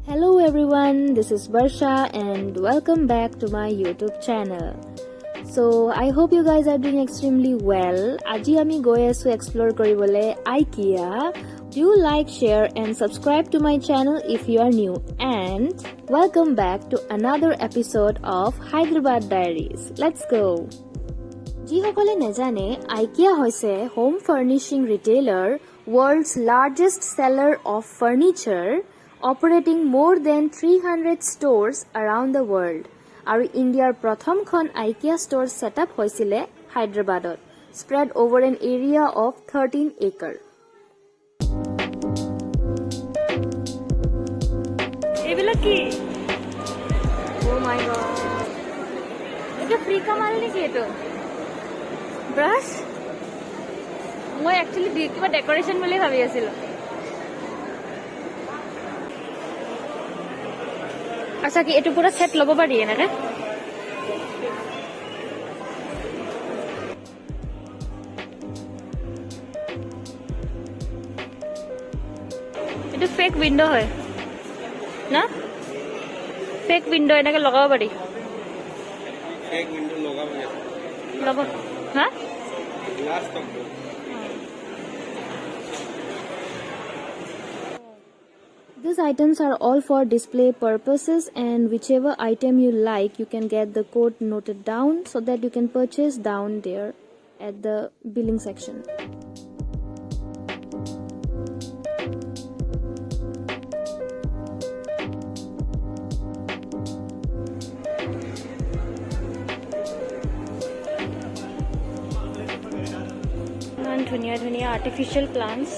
Hello everyone, this is Barsha and welcome back to my YouTube channel. So I hope you guys are doing extremely well. Aji ami goi asu explore koribole IKEA. Do like, share and subscribe to my channel if you are new, and welcome back to another episode of Hyderabad Diaries. Let's go. যিসকলে নেজানে, IKEA হৈছে home furnishing retailer, world's largest seller of furniture, operating more than 300 stores around the world. আৰু ইণ্ডিয়াৰ প্ৰথমখন IKEA store setup হৈছিলে হায়দৰাবাদত, spread over an area of 13 acre. এইবিলাক কি? Oh my god. এটা ফ্ৰী কামাল নেকি এটো? ব্ৰাছ? মই একচুয়ালি কিবা ডেকোরেশন বুলি ভাবি আছিলো। আচ্ছা কি এটো পুরা সেট লব পারি এনেকে? এটো ফেক উইন্ডো হয় না? ফেক উইন্ডো এনেকে লগাব পারি। ফেক উইন্ডো লগাব লগাব হ্যাঁ? গ্লাস তো These items are all for display purposes, and whichever item you like, you can get the code noted down so that you can purchase down there at the billing section. And dhuniya artificial plants.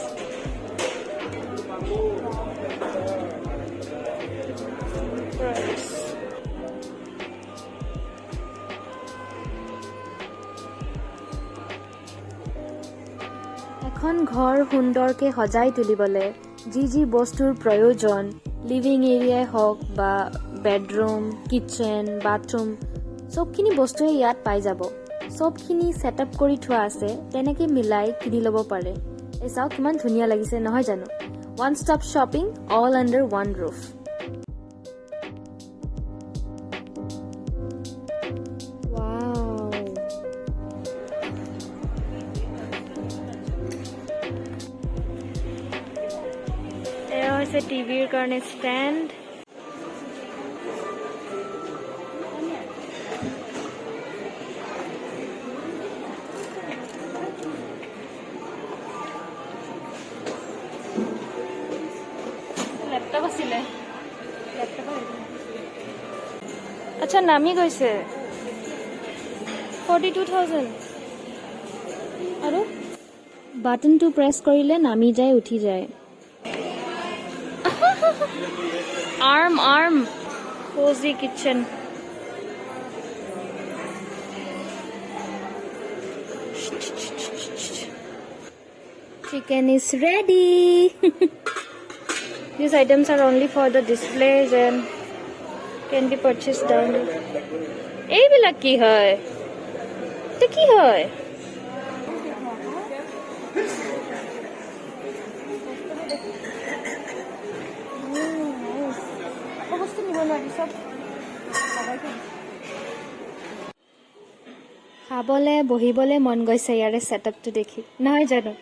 এখন ঘৰ সুন্দৰকে সজাই তুলিবলে যি বস্তুৰ প্ৰয়োজন, living এৰিয়াই হওক বা bedroom, kitchen, bathroom, সবখিনি বস্তুৱে ইয়াত পাই যাব। সবখিনি সেটআপ কৰি থোৱা আছে, তেনেকে মিলাই কিনি ল'ব পাৰে। এই চাওক কিমান ধুনীয়া লাগিছে নহয় জানো? One stop shopping, all under one roof. Wow. There is a TV karne stand. Laptop আছিলে, ল্যাপটপ আচ্ছা নামি গৈছে 42,000 আৰু বাটনটো প্ৰেছ কৰিলে নামি যায়, উঠি যায়। arm cozy kitchen. Chicken is ready. These items are only for the displays and can be purchased down there. এইবিলাক কি হয়? এটা কি হয়? খাবলে বহিবলে মন গৈছে ইয়াৰে সেটআপটো দেখি নহয় জানো?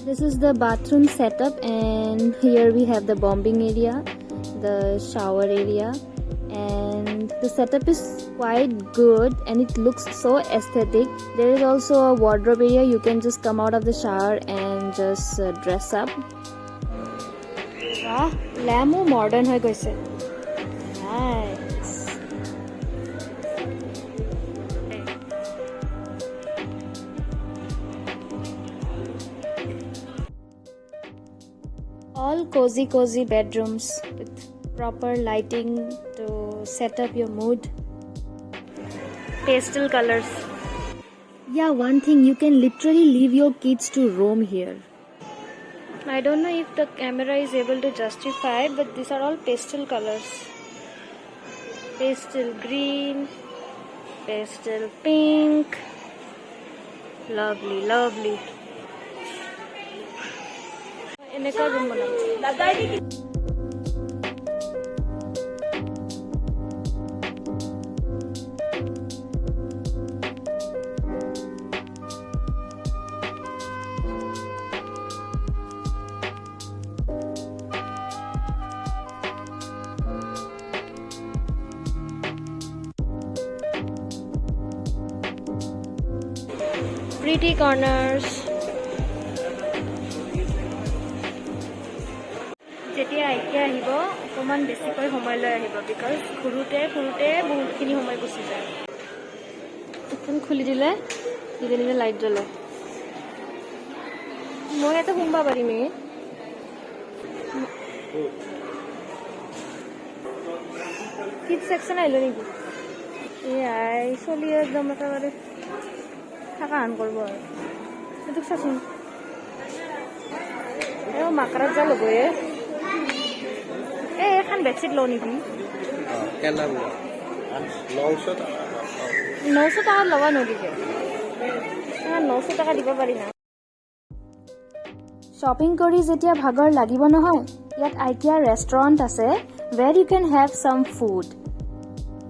This is the bathroom setup, and here we have the bombing area, the shower area, and the setup is quite good and it looks so aesthetic. There is also a wardrobe area. You can just come out of the shower and just dress up. Ah, lambo modern hoy goise. Nice. All cozy bedrooms with proper lighting to set up your mood. Pastel colors. Yeah, one thing, you can literally leave your kids to roam here. I don't know if the camera is able to justify, but these are all pastel colors. Pastel green, pastel pink. Lovely. এনেকুৱা room বনাম দাদাই কি pretty corners. যেতিয়া IKEA আহিব অকমান বেছিকৈ সময় লৈ আহিব বিকজ ঘুৰুতে বহুতখিনি সময় গুচি যায় এখন খুলি দিলে নিজে নিজে লাইট জ্বলে মই এটা সোমবা পাৰিম কিড সেকশন আহিলো নেকি এই চলি একদম একেবাৰে থাকা আন কৰিব আৰু এইটোক চাচোন মাকৰাত যা ল'ব এখন বেডশ্বীট লওঁ নেকি 900 টাকাত ল'ব নদীকে 900 টাকা দিব পাৰি না শ্বপিং কৰি যেতিয়া ভাগৰ লাগিব নহয় ইয়াত IKEA ৰেষ্টুৰেণ্ট আছে where you can have some food.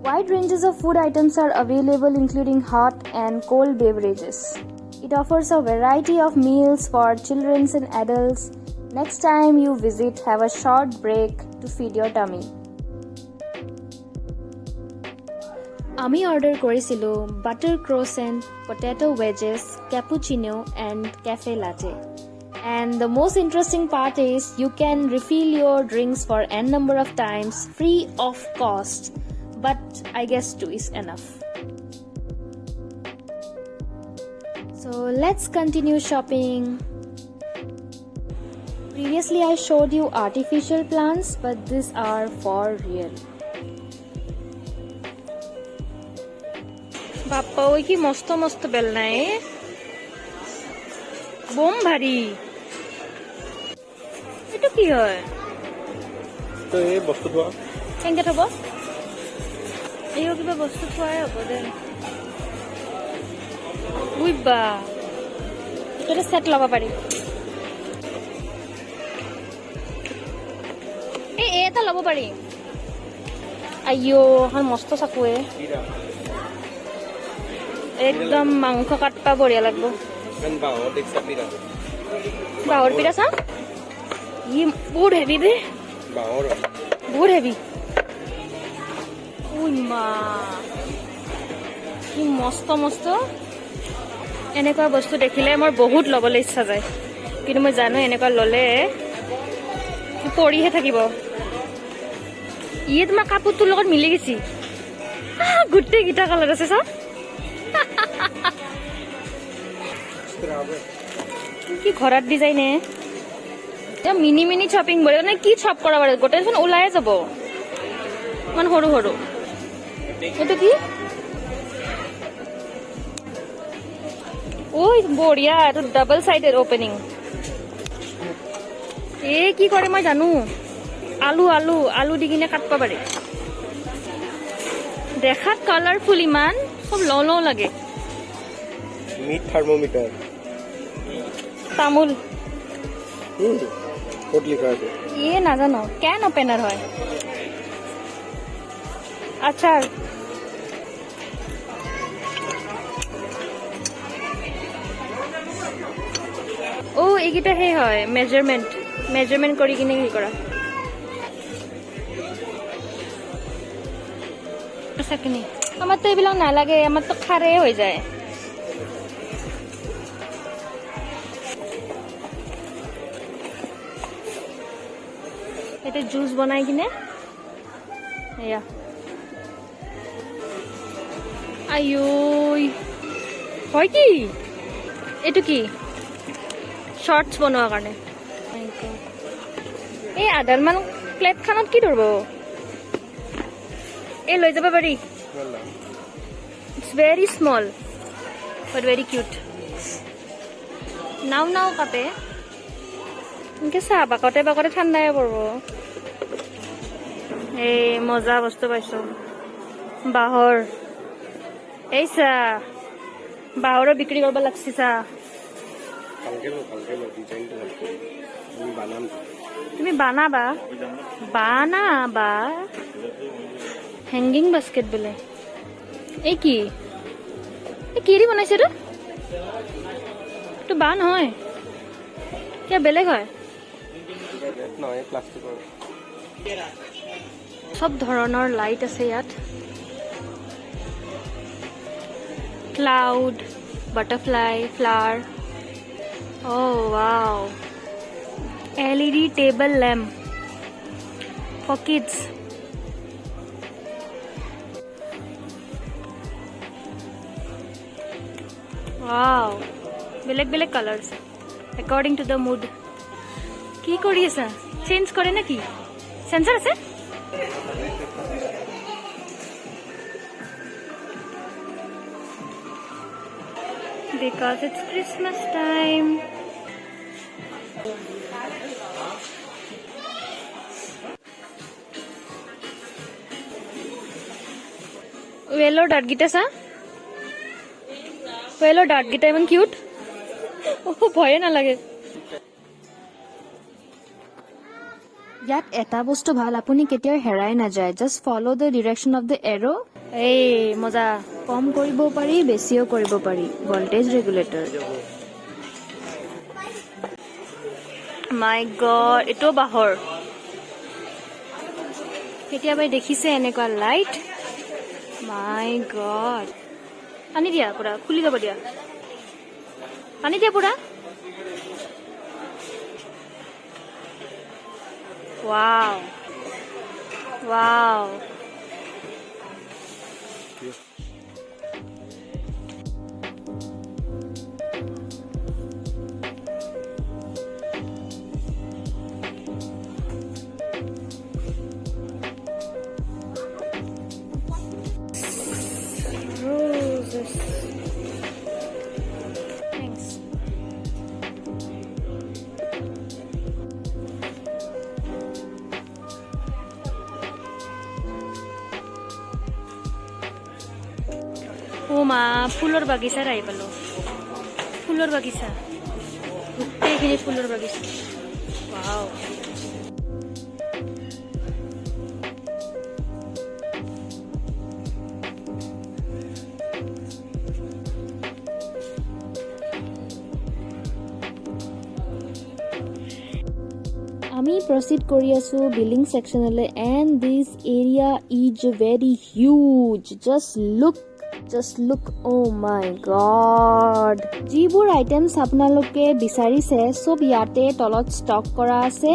Wide ranges of food items are available including hot and cold beverages. It offers a variety of meals for children and adults. Next time you visit, have a short break to feed your tummy. Ami order korisilo butter croissant, potato wedges, cappuccino and cafe latte. And the most interesting part is you can refill your drinks for n number of times free of cost. But I guess 2 is enough. So let's continue shopping. Previously I showed you artificial plants, but these are for real. Bappa oi ki mast belna hai. Bom bhari. Eto ki hoy? To ei bostu thwa. Kenge thobo? এইও কিবা বস্তু থোৱাই হ'ব দে উইবা এটা set ল'ব পাৰি এটা ল'ব পাৰি আইও এখন মস্ত চাকুৱে একদম মাংস কাটপা বঢ়িয়া লাগব বাহৰ পিৰা চা ই বহুত হেভি দে বহুত হেভি মা কি মস্ত এনেকুৱা বস্তু দেখিলে মোৰ বহুত ল'বলৈ ইচ্ছা যায় কিন্তু মই জানো এনেকুৱা ল'লে পৰিহে থাকিব ইয়ে তোমাৰ কাপোৰটোৰ লগত মিলি গৈছি গোটেই গীতা কালাৰ আছে চা কি ঘৰত ডিজাইনে মিনি শ্বপিং বৰে মানে কি শ্বপ কৰা পাৰে গোটেইখন ওলাই যাব ইমান সৰু এইটো কি ওই বঢ়িয়া এইটো ডাবল সাইডেড ওপেনিং কি কৰে মই জানো আলু দি কিনে কাটবা পাৰি দেখাত কালাৰফুল ইমান সব লও লাগে মিট থার্মোমিটার তামুল কোড লিখা আছে নাজানো ক্যান ওপেনার হয় আচার এইকেইটা সেই হয় মেজারমেন্ট কৰি কিনে কি কৰা সকিনি আমার তো এইবিলাক নালাগে আমার তো খারে হৈ যায় এটা জুস বনাই কিনে এয়া আইও হয় কি এটো কি শর্টস বনোৱাৰ কাৰণে এই আদালমান প্লেট খানত কি ধৰব এই লৈ যাব পাৰি it's very small but very cute নাও কাটে এনেকে চাহ বাকতে ঠাণ্ডাই পৰব এই মজা বস্তু পাইছো বাহৰ এই চা বাহৰো বিক্ৰী কৰিব লাগছি চা আমি বানাম। তুমি বানাবা? বানাবা? হেংগিং বাস্কেট বোলে। এই কি? এই কি দি বনাইছে এইটো? এইটো বাঁহ নহয়, কিবা বেলেগ হয়। নহয়, প্লাষ্টিকৰ। সব ধৰণৰ লাইট আছে ইয়াত। Cloud, butterfly, flower. Oh wow. LED table lamp for kids. Wow. Beleg colors according to the mood. কি কৰি আছা? চেঞ্জ কৰে না কি? সেন্সর আছে? Because it's Christmas time. Yellow dot gita sa? Yellow dot gita even cute. Oh, bhoye na lage. ইয়াত এটা বস্তু ভাল, আপুনি কেতিয়াও হেৰাই না যায়। Just follow the direction of the arrow. এই মজা, কম কৰিব পাৰি, বেছিও কৰিব পাৰি। Voltage regulator. মাই গড, এটো বাহৰ। কেতিয়াবা দেখিছে এনেকুৱা লাইট? মাই গড। আনি দিয়া পুৰা, খুলি যাব দিয়া। আনি দিয়া পুৰা। Wow. Wow. Roses. Thanks. মা ফুলৰ বাগিচাত আহি পালো। ফুলৰ বাগিচা, গোটেইখিনি ফুলৰ বাগিচা। ৱাও। আমি proceed কৰি আছো building সেকশনলৈ and this area is very huge. Just look, oh my god. যিবোৰ আইটেমছ আপোনালোকে বিচাৰিছে সব ইয়াতে তলত ষ্টক কৰা আছে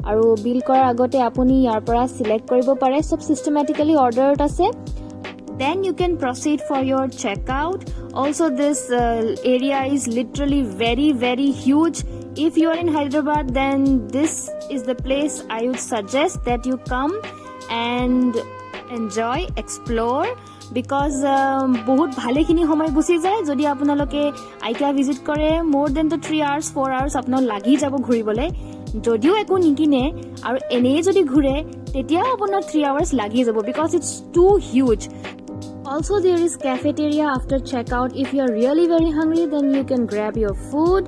আৰু বিল কৰাৰ আগতে আপুনি ইয়াৰ পৰা সিলেক্ট কৰিব পাৰে। সব সিস্টেমেটিক্যালি অৰ্ডাৰত আছে। Then you can proceed for your checkout. Also this area is literally very huge. If you are in Hyderabad, then this is the place I would suggest that you come and enjoy, explore. Because বহুত ভালেখিনি সময় গুচি যায় যদি আপোনালোকে IKEA visit কৰে। more than 3 hours 4 hours আপোনাৰ লাগি যাব ঘূৰিবলৈ। যদিও একো নিকিনে আৰু এনেই যদি ঘূৰে তেতিয়াও আপোনাৰ 3 hours লাগি যাব because it's too huge. Also there is cafeteria after checkout. If you are really very hungry, then you can grab your food.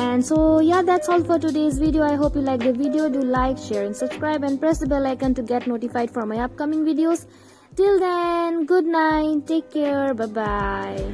And so yeah, that's all for today's video. I hope you like the video. Do like, share and subscribe and press the bell icon to get notified for my upcoming videos. Till then, good night, take care, bye bye.